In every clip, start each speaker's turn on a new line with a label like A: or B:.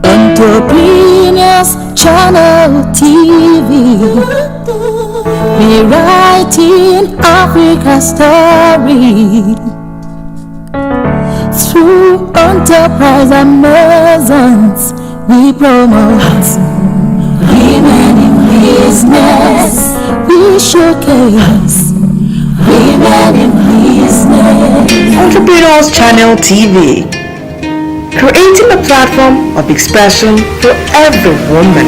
A: Entrepreneurs Channel TV, rewriting Africa's story through enterprise Amazons. We promote women in business. We showcase women in business.
B: Entrepreneurs Channel TV, creating a platform of expression for every woman.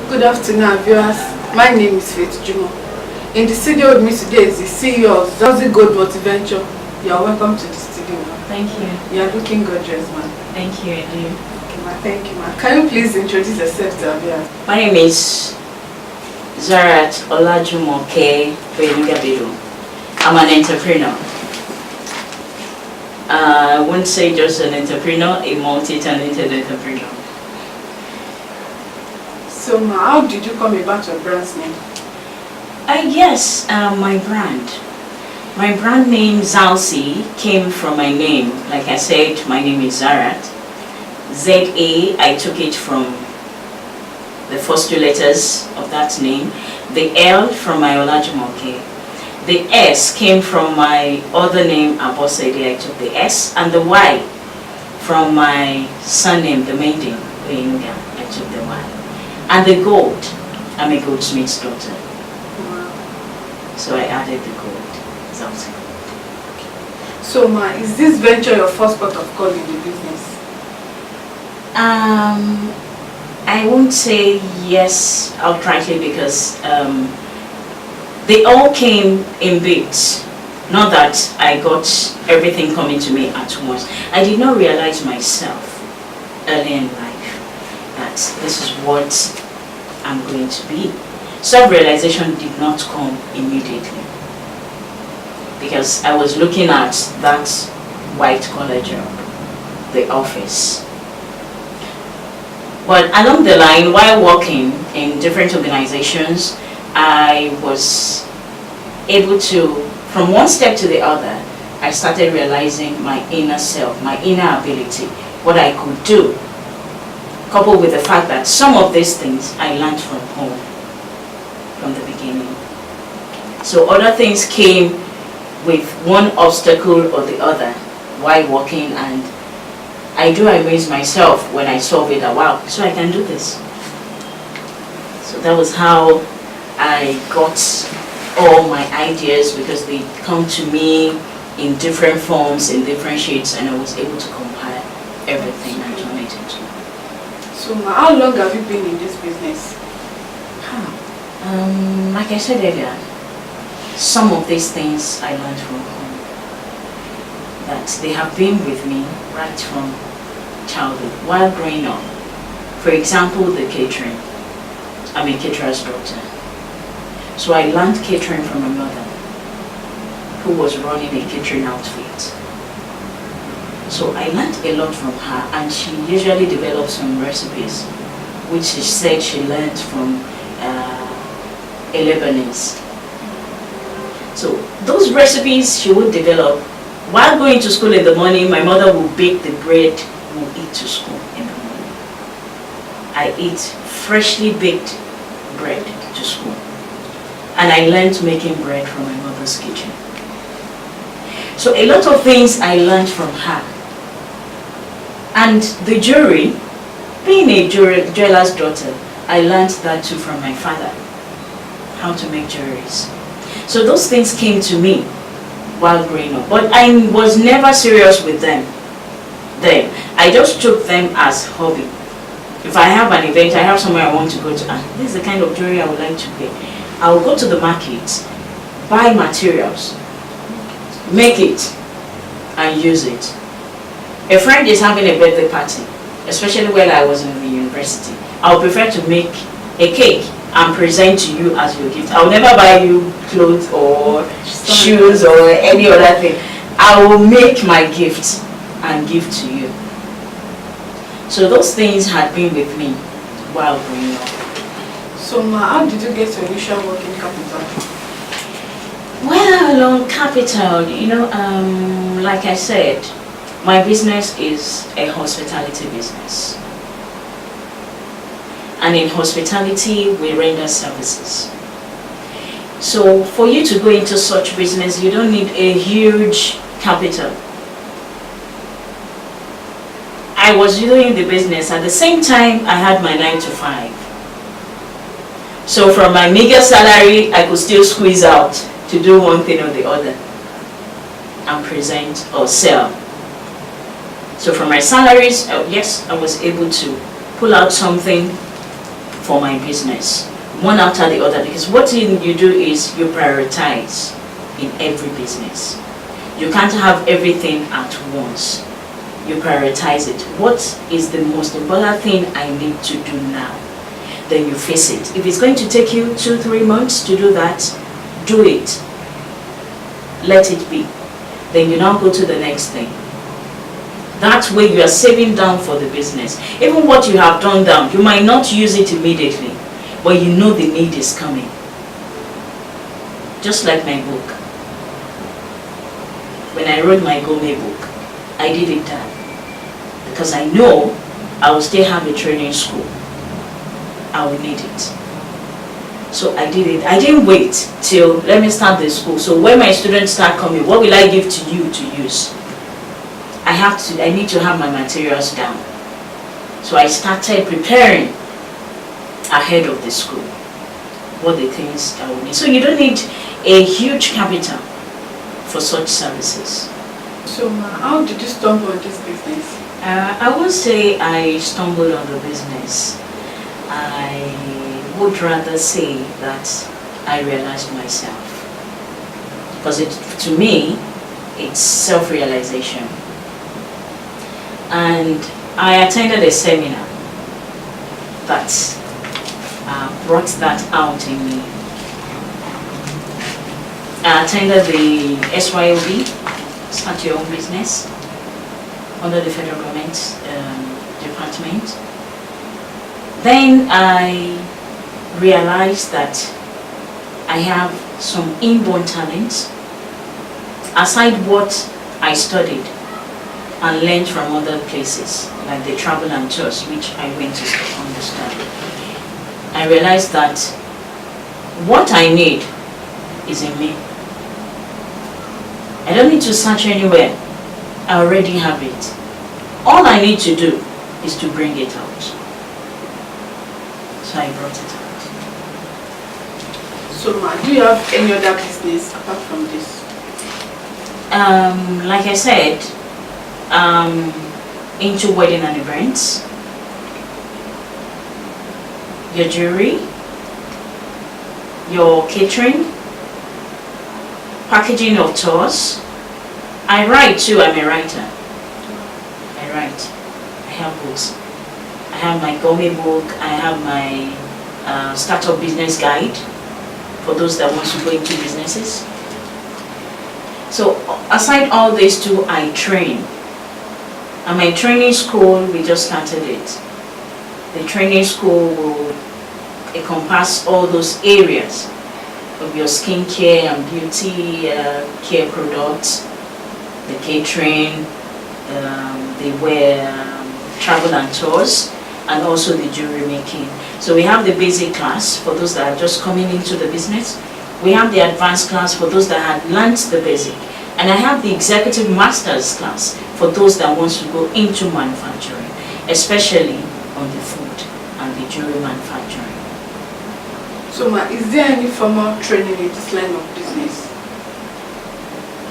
C: Good afternoon, viewers. My name is Faith Jumo. In the studio with me today is the CEO of ZALSY Gold Multi Venture. You are welcome to the studio.
D: Thank you.
C: You are looking gorgeous, man.
D: Thank you, I do.
C: Okay, ma. Thank you, ma. Can you please introduce yourself to our viewers?
D: My name is ZARAT Oyenuga Bello. I'm an entrepreneur. I wouldn't say just an entrepreneur, a multi-talented entrepreneur.
C: So, ma, how did you come about your brand's name?
D: Yes, my brand name ZALSY came from my name. Like I said, my name is ZARAT. Z-A, I took it from the first two letters of that name. The L from my Olajumoke. The S came from my other name, Abosede. I took the S. And the Y from my surname, the main name, Oyunuga. I took the Y. And the gold, I'm a goldsmith's daughter.
C: Wow.
D: So I added the gold. ZALSY.
C: So, ma, is this venture your first port of call in the business?
D: I won't say yes outrightly because they all came in bits. Not that I got everything coming to me at once. I did not realize myself early in life that this is what I'm going to be. Self-realization did not come immediately because I was looking at that white-collar job, the office. But along the line, while working in different organizations, I was able to, from one step to the other, I started realizing my inner self, my inner ability, what I could do, coupled with the fact that some of these things I learned from home, from the beginning. So other things came with one obstacle or the other while working, and I do amaze myself when I solve it. Wow, so I can do this. So that was how I got all my ideas, because they come to me in different forms, in different shades, and I was able to compile everything and turn it into.
C: So, ma, how long have you been in this business?
D: Like I said earlier, some of these things I learned from home. That they have been with me right from childhood, while growing up. For example, the catering. I'm a caterer's daughter. So I learned catering from my mother, who was running a catering outfit. So I learned a lot from her, and she usually develops some recipes, which she said she learned from a Lebanese. So those recipes she would develop. While going to school in the morning, my mother will bake the bread, we'll eat to school in the morning. I eat freshly baked bread to school. And I learned making bread from my mother's kitchen. So a lot of things I learned from her. And the jewelry, being a jeweler's daughter, I learned that too from my father, how to make jewelries. So those things came to me while growing up, but I was never serious with them then. I just took them as hobby. If I have an event, I have somewhere I want to go to, this is the kind of jewelry I would like to wear. I will go to the market, buy materials, make it, and use it. A friend is having a birthday party, especially when I was in the university. I would prefer to make a cake and present to you as your gift. I will never buy you clothes or shoes or any other thing. I will make my gift and give to you. So those things had been with me while growing up.
C: So Ma, how did you get your initial working capital?
D: Well, on capital, you know, like I said, my business is a hospitality business. And in hospitality, we render services. So for you to go into such business, you don't need a huge capital. I was doing the business. At the same time, I had my 9 to 5. So from my meager salary, I could still squeeze out to do one thing or the other and present or sell. So from my salaries, yes, I was able to pull out something for my business, one after the other, because what you do is you prioritize in every business. You can't have everything at once. You prioritize it. What is the most important thing I need to do now? Then you face it. If it's going to take you 2-3 months to do that, do it. Let it be. Then you now go to the next thing. That way you are saving down for the business. Even what you have done down, you might not use it immediately, but you know the need is coming. Just like my book. When I wrote my gourmet book, I did it down. Because I know I will still have a training school. I will need it. So I did it. I didn't wait till let me start the school. So when my students start coming, what will I give to you to use? I need to have my materials down. So I started preparing ahead of the school. What the things I will need. So you don't need a huge capital for such services.
C: So how did you stumble on this business?
D: I would say I stumbled on the business. I would rather say that I realized myself. Because to me, it's self-realization. And I attended a seminar that brought that out in me. I attended the SYOB, Start Your Own Business, under the federal government department. Then I realized that I have some inborn talents, aside what I studied and learned from other places, like the travel and tours, which I went to understand. I realized that what I need is in me. I don't need to search anywhere. I already have it. All I need to do is to bring it out. So I brought it out.
C: So Ma, do you have any other business apart from this?
D: Like I said, into wedding and events, your jewelry, your catering, packaging of tours. I write too, I'm a writer. I write. I have books. I have my gourmet book, I have my startup business guide for those that want to go into businesses. So aside all these two, I train And my training school, we just started it. The training school will encompass all those areas of your skincare and beauty care products, the catering, the wear, travel and tours, and also the jewelry making. So we have the basic class for those that are just coming into the business. We have the advanced class for those that had learned the basic. And I have the executive master's class for those that want to go into manufacturing, especially on the food and the jewelry manufacturing.
C: So ma, is there any formal training in this line of business?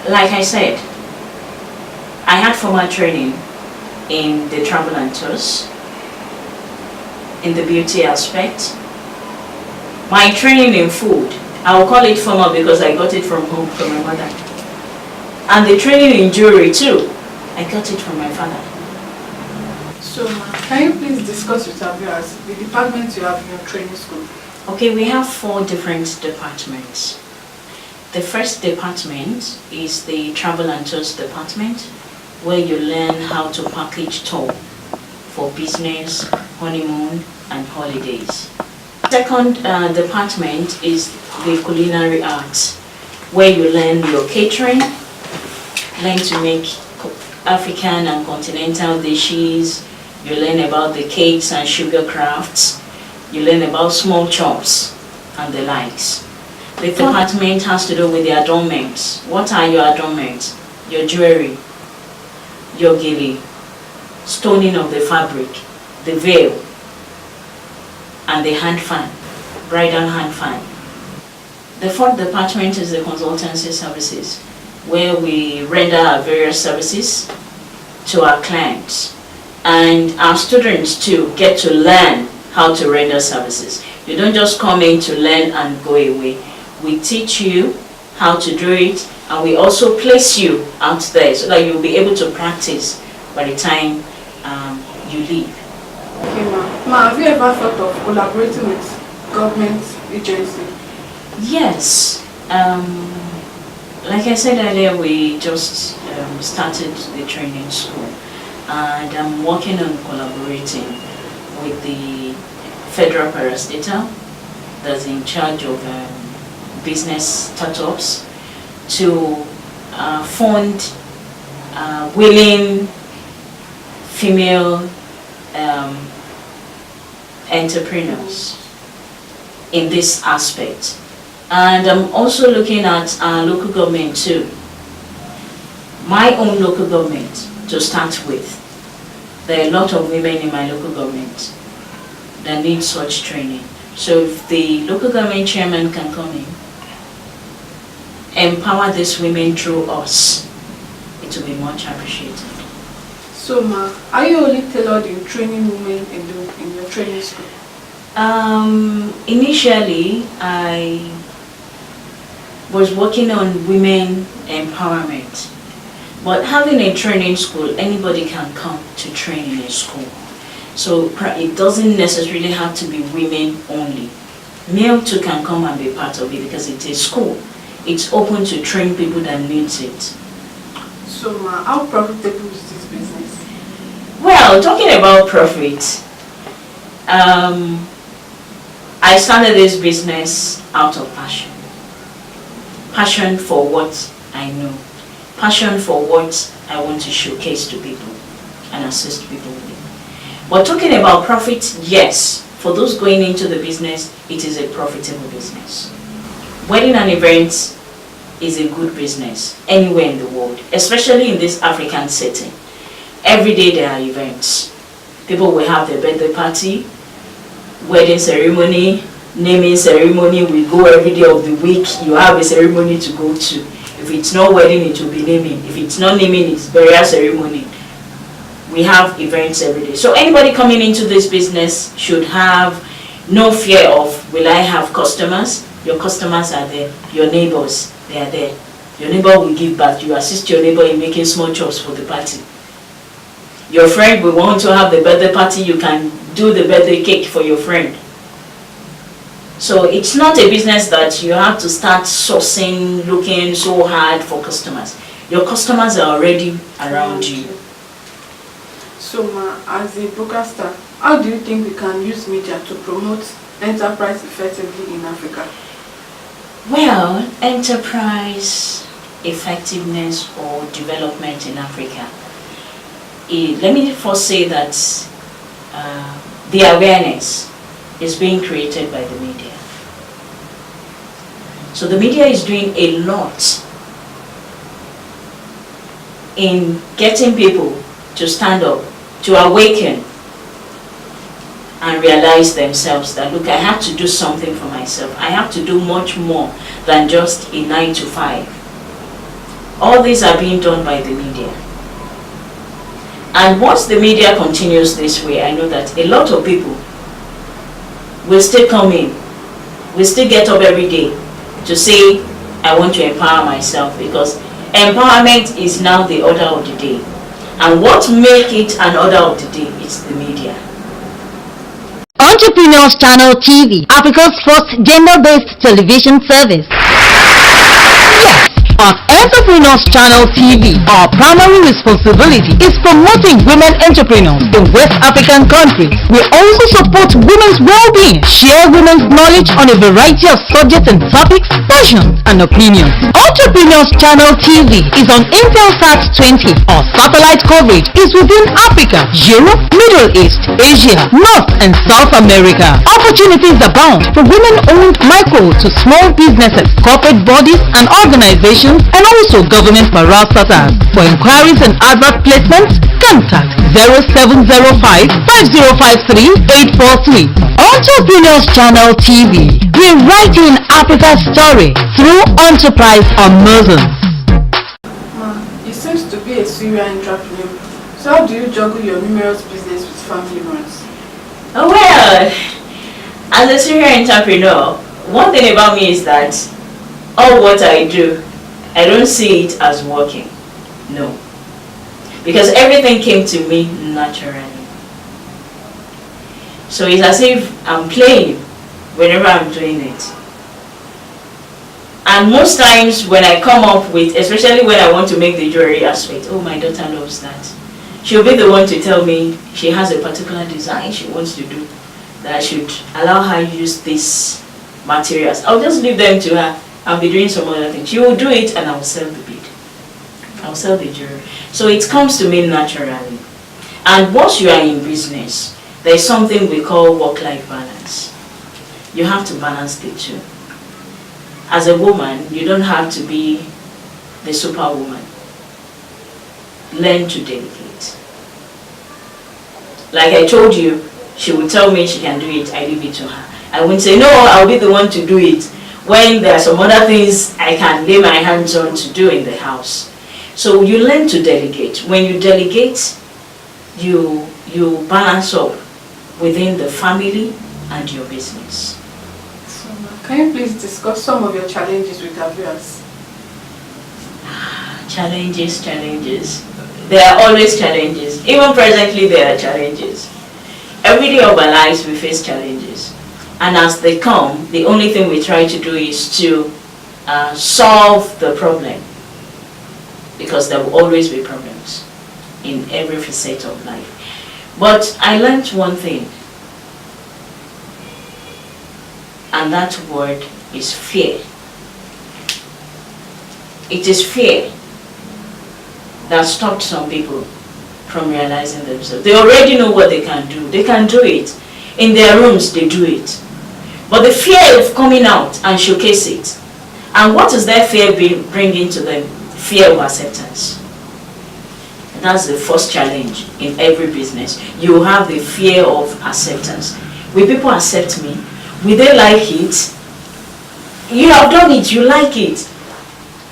D: Like I said, I had formal training in the travel and tours, in the beauty aspect. My training in food, I will call it formal because I got it from home from my mother. And the training in jewelry too, I got it from my father.
C: So ma, can you please discuss with our viewers the departments you have in your training school?
D: Okay, we have 4 different departments. The first department is the travel and tours department, where you learn how to package tour for business, honeymoon, and holidays. Second department is the culinary arts, where you learn your catering, learn to make African and continental dishes, you learn about the cakes and sugar crafts, you learn about small chops and the likes. The department has to do with the adornments. What are your adornments? Your jewelry, your gilly, stoning of the fabric, the veil, and the hand fan, bridal hand fan. The fourth department is the consultancy services, where we render our various services to our clients. And our students too get to learn how to render services. You don't just come in to learn and go away. We teach you how to do it, and we also place you out there so that you'll be able to practice by the time you leave.
C: Okay ma. Ma, have you ever thought of collaborating with government agency?
D: Yes. Like I said earlier, we just started the training school, and I'm working on collaborating with the federal parastatal that's in charge of business startups to fund willing female entrepreneurs in this aspect. And I'm also looking at our local government too. My own local government to start with. There are a lot of women in my local government that need such training. So if the local government chairman can come in, empower these women through us, it will be much appreciated.
C: So ma, are you only tailored in training women in your training school?
D: Initially, I was working on women empowerment. But having a training school, anybody can come to train in a school. So it doesn't necessarily have to be women only. Male too can come and be part of it because it's a school. It's open to train people that needs it.
C: So ma, how profitable is this business?
D: Well, talking about profit, I started this business out of passion. Passion for what I know. Passion for what I want to showcase to people and assist people with. But talking about profit, yes, for those going into the business, it is a profitable business. Wedding and events is a good business anywhere in the world, especially in this African setting. Every day there are events. People will have their birthday party, wedding ceremony, naming ceremony. We go every day of the week. You have a ceremony to go to. If it's not wedding, it will be naming. If it's not naming, it's burial ceremony. We have events every day. So anybody coming into this business should have no fear of, will I have customers? Your customers are there. Your neighbors, they are there. Your neighbor will give back. You assist your neighbor in making small chops for the party. Your friend will want to have the birthday party. You can do the birthday cake for your friend. So it's not a business that you have to start sourcing, looking so hard for customers. Your customers are already around you.
C: So, ma, as a broadcaster, how do you think we can use media to promote enterprise effectively in Africa?
D: Well, enterprise effectiveness or development in Africa. Let me first say that the awareness is being created by the media. So the media is doing a lot in getting people to stand up, to awaken and realize themselves that, look, I have to do something for myself. I have to do much more than just a 9 to 5. All these are being done by the media. And once the media continues this way, I know that a lot of people will still come in, will still get up every day to say, I want to empower myself, because empowerment is now the order of the day. And what makes it an order of the day is the media.
E: Entrepreneurs Channel TV, Africa's first gender-based television service. Yes, on Entrepreneurs Channel TV, our primary responsibility is promoting women entrepreneurs in West African countries. We also support women's well-being, share women's knowledge on a variety of subjects and topics, passions and opinions. Entrepreneurs Channel TV is on Intelsat 20. Our satellite coverage is within Africa, Europe, Middle East, Asia, North and South America. Opportunities abound for women-owned micro to small businesses, corporate bodies and organizations, and also government parastatals. For inquiries and advert placements, contact 0705-5053-843. Entrepreneurs Channel TV, rewriting Africa's story through enterprise Amazon.
C: Ma, it seems to be a serial entrepreneur. So how do you juggle your numerous business with family runs?
D: Oh, well, as a serial entrepreneur, one thing about me is that all what I do, I don't see it as working. No. Because everything came to me naturally. So it's as if I'm playing whenever I'm doing it. And most times when I come up with, especially when I want to make the jewelry aspect, oh, my daughter loves that. She'll be the one to tell me she has a particular design she wants to do, that I should allow her use these materials. I'll just leave them to her. I'll be doing some other things. She will do it and I'll sell the bead. I'll sell the jewelry. So it comes to me naturally. And once you are in business, there is something we call work-life balance. You have to balance the two. As a woman, you don't have to be the superwoman. Learn to delegate. Like I told you, she will tell me she can do it, I leave it to her. I won't say, no, I'll be the one to do it, when there are some other things I can lay my hands on to do in the house. So you learn to delegate. When you delegate, you balance up within the family and your business.
C: So, can you please discuss some of your challenges with our viewers?
D: Challenges. There are always challenges. Even presently there are challenges. Every day of our lives we face challenges. And as they come, the only thing we try to do is to solve the problem. Because there will always be problems in every facet of life. But I learned one thing. And that word is fear. It is fear that stopped some people from realizing themselves. They already know what they can do. They can do it. In their rooms, they do it. But the fear of coming out and showcase it. And what is that fear bringing to them? Fear of acceptance. And that's the first challenge in every business. You have the fear of acceptance. Will people accept me? Will they like it? You have done it, you like it.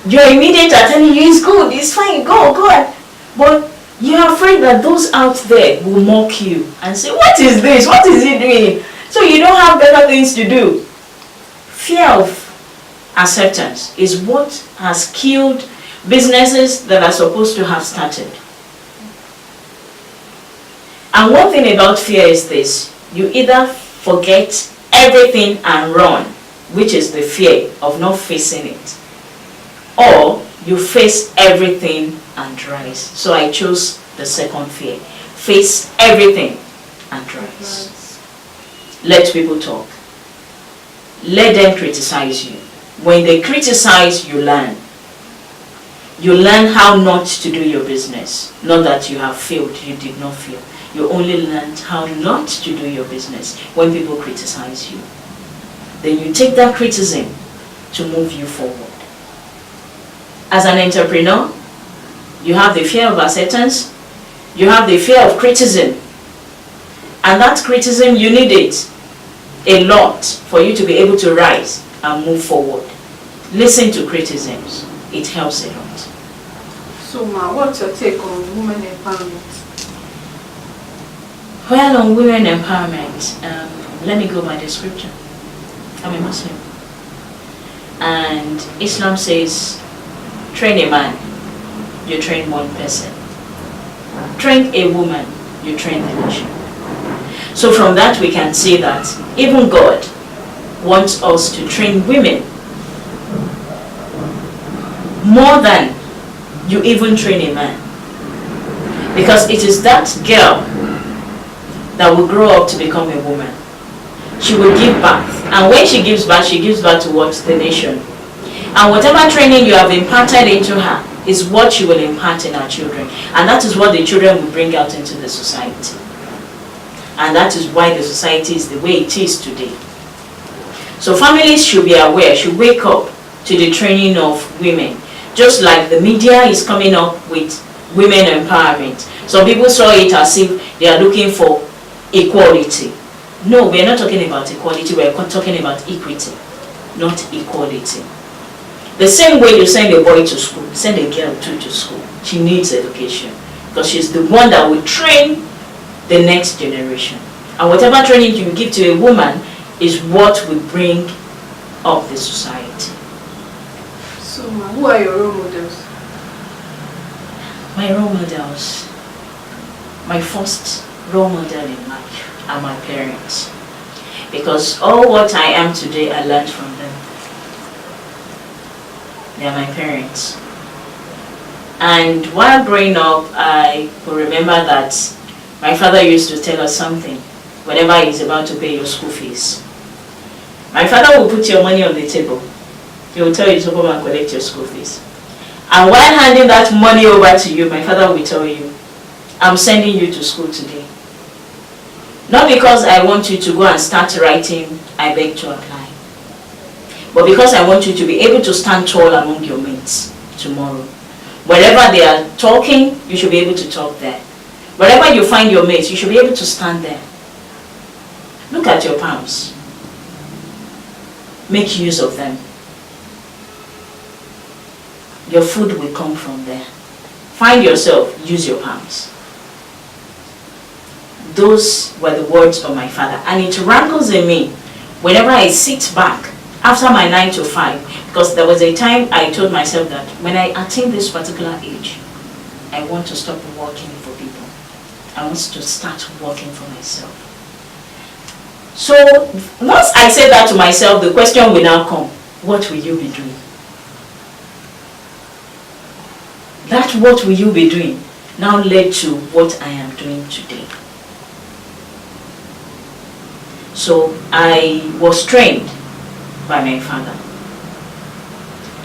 D: Your immediate are telling you it's good, it's fine, go on. But you're afraid that those out there will mock you and say, what is this? What is he doing? So you don't have better things to do. Fear of acceptance is what has killed businesses that are supposed to have started. And one thing about fear is this: you either forget everything and run, which is the fear of not facing it, or you face everything and rise. So I chose the second fear. face everything and rise. Let people talk. Let them criticize you. When they criticize, you learn. You learn how not to do your business. Not that you have failed, you did not fail. You only learned how not to do your business when people criticize you. Then you take that criticism to move you forward. As an entrepreneur, you have the fear of acceptance, you have the fear of criticism. And that criticism, you need it a lot for you to be able to rise and move forward. Listen to criticisms. It helps a lot.
C: So, Ma, what's your take on women empowerment?
D: Well, on women empowerment, let me go by the scripture. I'm a Muslim. And Islam says, train a man, you train one person. Train a woman, you train the nation. So from that we can see that even God wants us to train women more than you even train a man. Because it is that girl that will grow up to become a woman. She will give birth. And when she gives birth to what? The nation. And whatever training you have imparted into her is what she will impart in her children. And that is what the children will bring out into the society. And that is why the society is the way it is today. So families should be aware, should wake up to the training of women. Just like the media is coming up with women empowerment. Some people saw it as if they are looking for equality. No, we are not talking about equality, we are talking about equity, not equality. The same way you send a boy to school, send a girl too to school. She needs education because she's the one that will train the next generation. And whatever training you give to a woman is what will bring up the society.
C: So, Ma, who are your role models?
D: My role models, my first role model in life are my parents. Because all what I am today, I learned from them. They are my parents. And while growing up, I will remember that my father used to tell us something whenever he's about to pay your school fees. My father will put your money on the table. He will tell you to come and collect your school fees. And while handing that money over to you, my father will tell you, I'm sending you to school today. Not because I want you to go and start writing, I beg to apply. But because I want you to be able to stand tall among your mates tomorrow. Wherever they are talking, you should be able to talk there. Wherever you find your mates, you should be able to stand there. Look at your palms. Make use of them. Your food will come from there. Find yourself, use your palms. Those were the words of my father. And it rankles in me whenever I sit back after my 9 to 5. Because there was a time I told myself that when I attain this particular age, I want to stop working for people. I want to start working for myself. So once I say that to myself, the question will now come, what will you be doing? That what will you be doing now led to what I am doing today. So I was trained by my father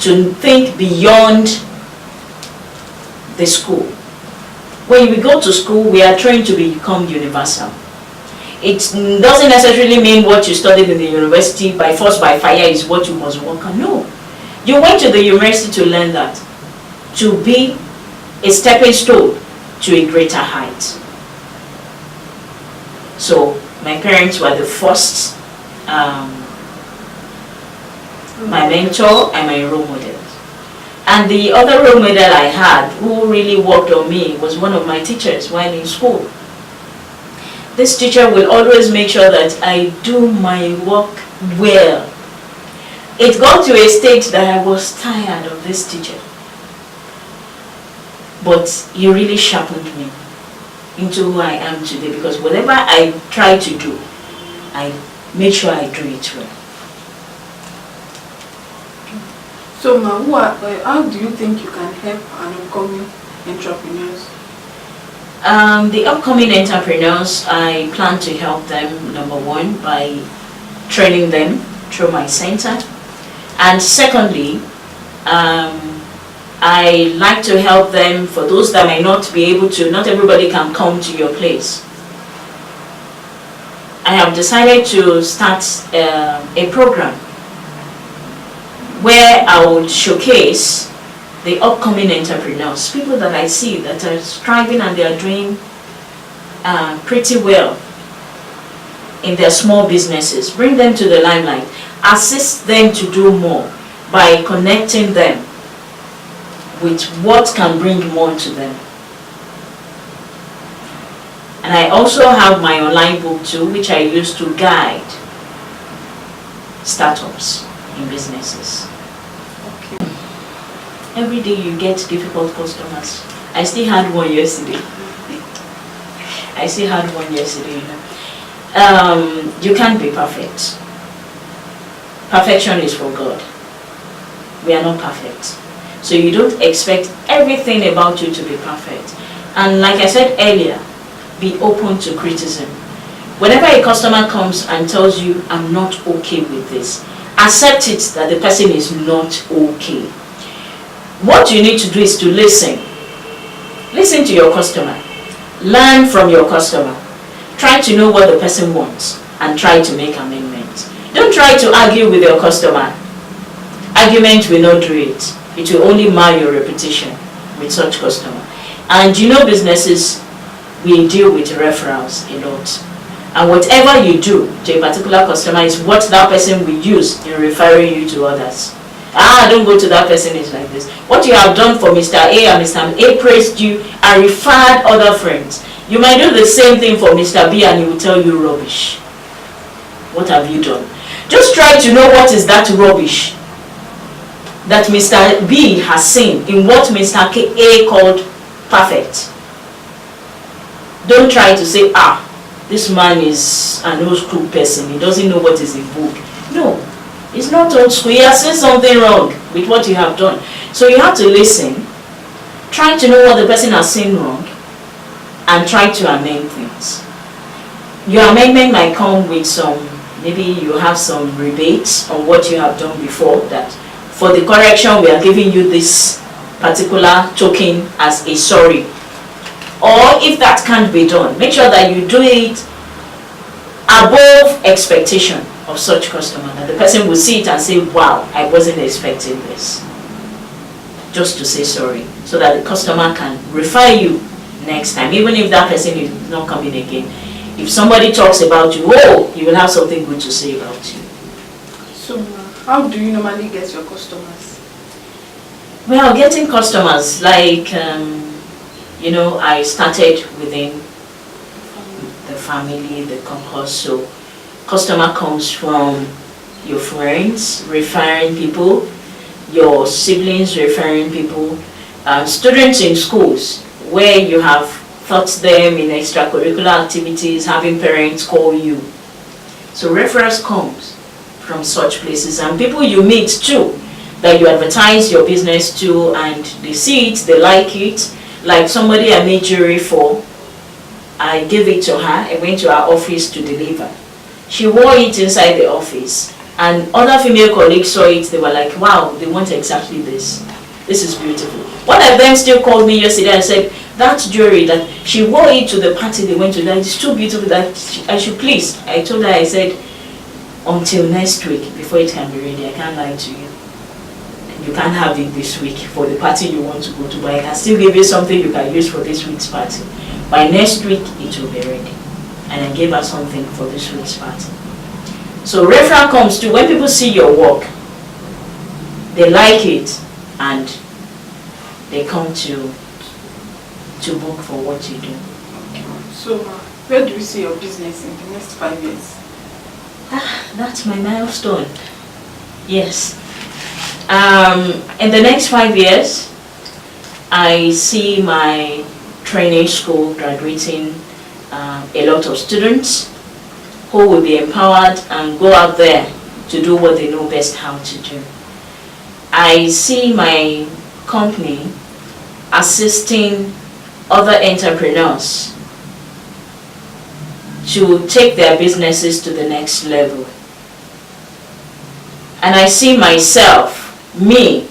D: to think beyond the school. When we go to school, we are trained to become universal. It doesn't necessarily mean what you studied in the university by force, by fire is what you must work on. No. You went to the university to learn that. To be a stepping stone to a greater height. So my parents were the first, my mentor and my role model. And the other role model I had who really worked on me was one of my teachers while in school. This teacher will always make sure that I do my work well. It got to a stage that I was tired of this teacher. But he really sharpened me into who I am today, because whatever I try to do, I make sure I do it well.
C: So, Ma, how do you think you can help an upcoming entrepreneurs?
D: The upcoming entrepreneurs, I plan to help them, number one, by training them through my center. And secondly, I like to help them, for those that may not be able to, not everybody can come to your place. I have decided to start a program where I would showcase the upcoming entrepreneurs, people that I see that are striving and they are doing pretty well in their small businesses. Bring them to the limelight, assist them to do more by connecting them with what can bring more to them. And I also have my online book too, which I use to guide startups in businesses.
C: Okay.
D: Every day you get difficult customers. I still had one yesterday. You can't be perfect. Perfection is for God. We are not perfect. So you don't expect everything about you to be perfect. And like I said earlier, be open to criticism. Whenever a customer comes and tells you, I'm not okay with this, accept it that the person is not okay. What you need to do is to listen. Listen to your customer. Learn from your customer. Try to know what the person wants and try to make amendments. Don't try to argue with your customer. Argument will not do it. It will only mar your reputation with such customer. And you know, businesses, we deal with referrals a lot. And whatever you do to a particular customer is what that person will use in referring you to others. Don't go to that person, it's like this. What you have done for Mr. A and Mr. A praised you and referred other friends. You might do the same thing for Mr. B and he will tell you rubbish. What have you done? Just try to know what is that rubbish that Mr. B has seen in what Mr. A called perfect. Don't try to say, this man is an old school person, he doesn't know what is in vogue. No, it's not old school. He has seen something wrong with what you have done. So you have to listen, try to know what the person has seen wrong, and try to amend things. Your amendment might come with some, maybe you have some rebates on what you have done before, that for the correction we are giving you this particular token as a sorry. Or if that can't be done, make sure that you do it above expectation of such customer, that the person will see it and say, wow, I wasn't expecting this. Just to say sorry, so that the customer can refer you next time, even if that person is not coming again. If somebody talks about you, you will have something good to say about you.
C: So how do you normally get your customers?
D: Well, getting customers, like, I started within the family, the concourse. So customer comes from your friends referring people, your siblings referring people, students in schools where you have taught them in extracurricular activities, having parents call you. So referrals comes from such places, and people you meet too, that you advertise your business to, and they see it, they like it. Like somebody I made jewelry for, I gave it to her, I went to her office to deliver. She wore it inside the office, and other female colleagues saw it, they were like, wow, they want exactly this. This is beautiful. One of them still called me yesterday and said, that jewelry, that she wore it to the party they went to, that it's too beautiful that I should please. I told her, I said, until next week, before it can be ready, I can't lie to you. You can't have it this week for the party you want to go to, but I can still give you something you can use for this week's party. By next week, it will be ready. And I gave her something for this week's party. So referral comes to when people see your work, they like it, and they come to book for what you do.
C: So where do you see your business in the next 5 years?
D: That's my milestone. Yes. In the next 5 years, I see my training school graduating a lot of students who will be empowered and go out there to do what they know best how to do. I see my company assisting other entrepreneurs to take their businesses to the next level. And I see myself, me,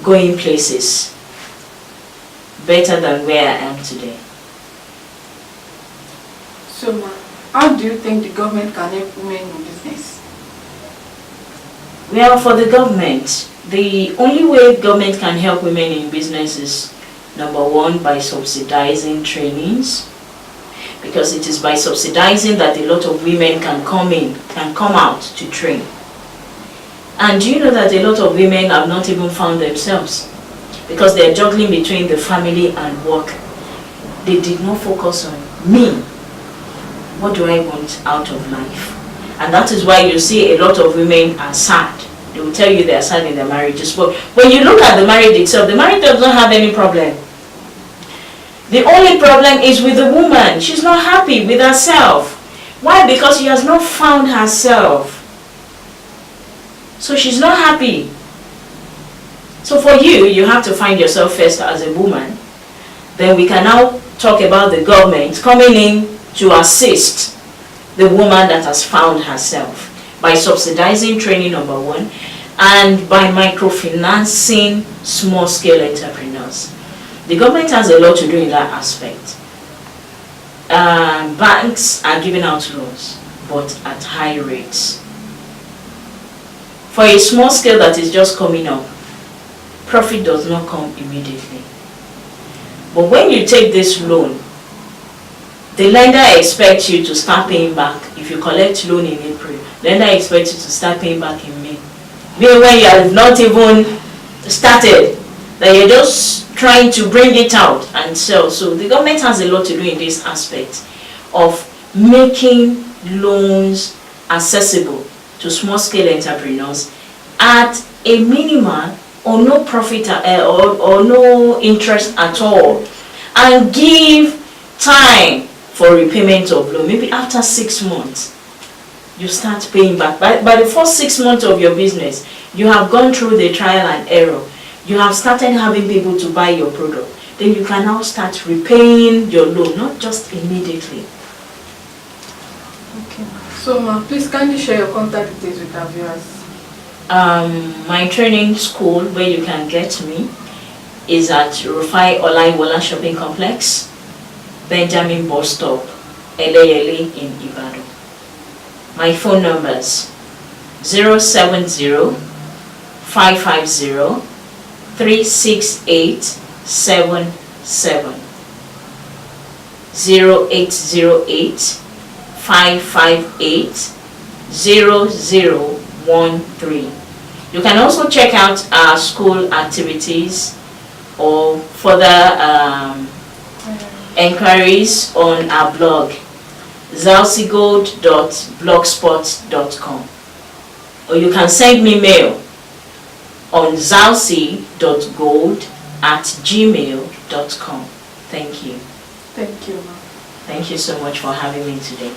D: going places better than where I am today.
C: So, ma, how do you think the government can help women in business?
D: Well, for the government, the only way government can help women in business is, number one, by subsidizing trainings, because it is by subsidizing that a lot of women can come out to train. And do you know that a lot of women have not even found themselves because they are juggling between the family and work. They did not focus on me. What do I want out of life? And that is why you see a lot of women are sad. They will tell you they are sad in their marriages. But when you look at the marriage itself, the marriage does not have any problem. The only problem is with the woman. She's not happy with herself. Why? Because she has not found herself. So she's not happy. So for you, you have to find yourself first as a woman. Then we can now talk about the government coming in to assist the woman that has found herself by subsidizing training, number one, and by microfinancing small-scale entrepreneurs. The government has a lot to do in that aspect. Banks are giving out loans, but at high rates. For a small scale that is just coming up, profit does not come immediately. But when you take this loan, the lender expects you to start paying back. If you collect loan in April, lender expects you to start paying back in May. When you have not even started, that you're just trying to bring it out and sell. So the government has a lot to do in this aspect of making loans accessible to small-scale entrepreneurs at a minimal or no profit or no interest at all, and give time for repayment of loan. Maybe after 6 months, you start paying back. By the first 6 months of your business, you have gone through the trial and error. You have started having people to buy your product. Then you can now start repaying your loan, not just immediately.
C: Okay. So, ma, please kindly share your contact details with our viewers.
D: My training school, where you can get me, is at Rufai Olaiwola Shopping Complex, Benjamin Bus Stop, Eleyele in Ibadan. My phone numbers 070 550 36877, 0808 558 0013. You can also check out our school activities or further enquiries on our blog, zalsygold.blogspot.com, or you can send me mail on zalsy.gold@gmail.com. Thank you.
C: Thank you, ma.
D: Thank you so much for having me today.